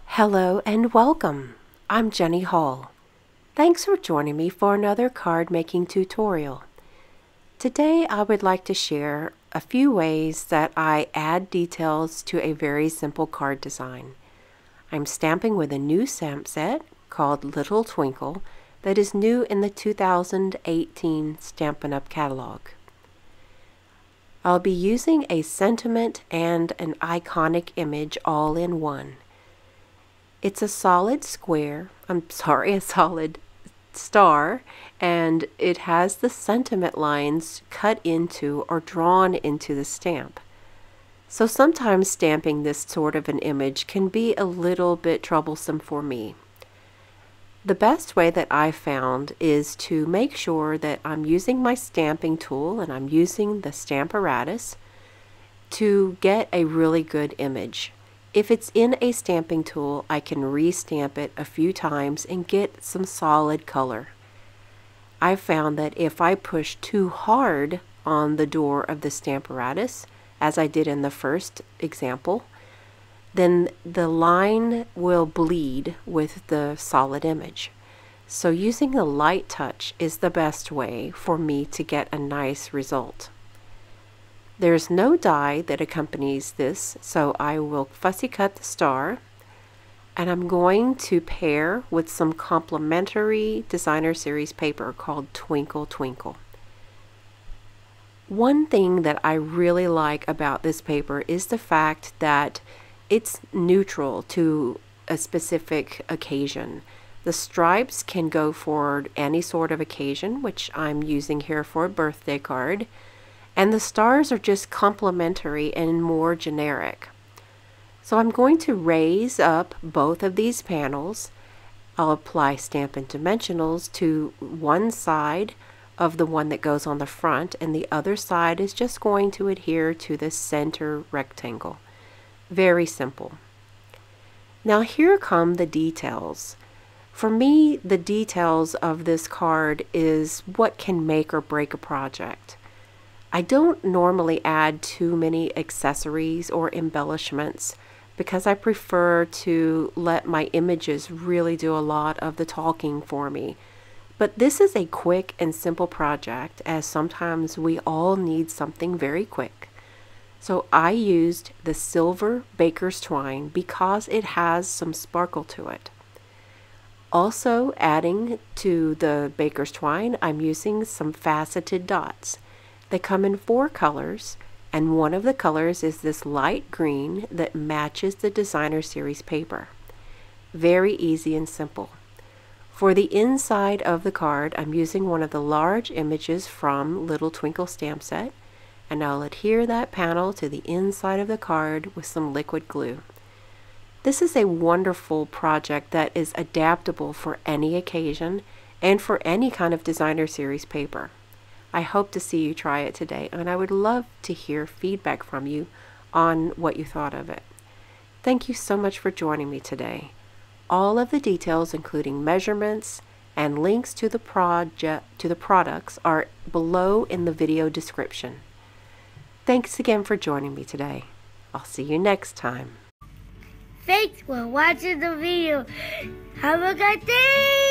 Hello and welcome. I'm Jenny Hall. Thanks for joining me for another card making tutorial. Today I would like to share a few ways that I add details to a very simple card design. I'm stamping with a new stamp set called Little Twinkle that is new in the 2018 Stampin' Up! Catalog. I'll be using a sentiment and an iconic image all in one. It's a solid a solid star, and it has the sentiment lines cut into or drawn into the stamp. So sometimes stamping this sort of an image can be a little bit troublesome for me. The best way that I found is to make sure that I'm using my stamping tool and I'm using the Stamparatus to get a really good image. If it's in a stamping tool, I can re-stamp it a few times and get some solid color. I found that if I push too hard on the door of the Stamparatus, as I did in the first example, then the line will bleed with the solid image. So using a light touch is the best way for me to get a nice result. There's no die that accompanies this, so I will fussy cut the star, and I'm going to pair with some complementary designer series paper called Twinkle Twinkle. One thing that I really like about this paper is the fact that it's neutral to a specific occasion. The stripes can go for any sort of occasion, which I'm using here for a birthday card. And the stars are just complementary and more generic. So I'm going to raise up both of these panels. I'll apply Stampin' Dimensionals to one side of the one that goes on the front, and the other side is just going to adhere to the center rectangle. Very simple. Now here come the details. For me, the details of this card is what can make or break a project. I don't normally add too many accessories or embellishments because I prefer to let my images really do a lot of the talking for me. But this is a quick and simple project, as sometimes we all need something very quick. So I used the silver baker's twine because it has some sparkle to it. Also adding to the baker's twine, I'm using some faceted dots. They come in 4 colors, and one of the colors is this light green that matches the designer series paper. Very easy and simple. For the inside of the card, I'm using one of the large images from Little Twinkle stamp set, and I'll adhere that panel to the inside of the card with some liquid glue. This is a wonderful project that is adaptable for any occasion and for any kind of designer series paper. I hope to see you try it today, and I would love to hear feedback from you on what you thought of it. Thank you so much for joining me today. All of the details, including measurements and links to the products, are below in the video description. Thanks again for joining me today. I'll see you next time. Thanks for watching the video. Have a good day!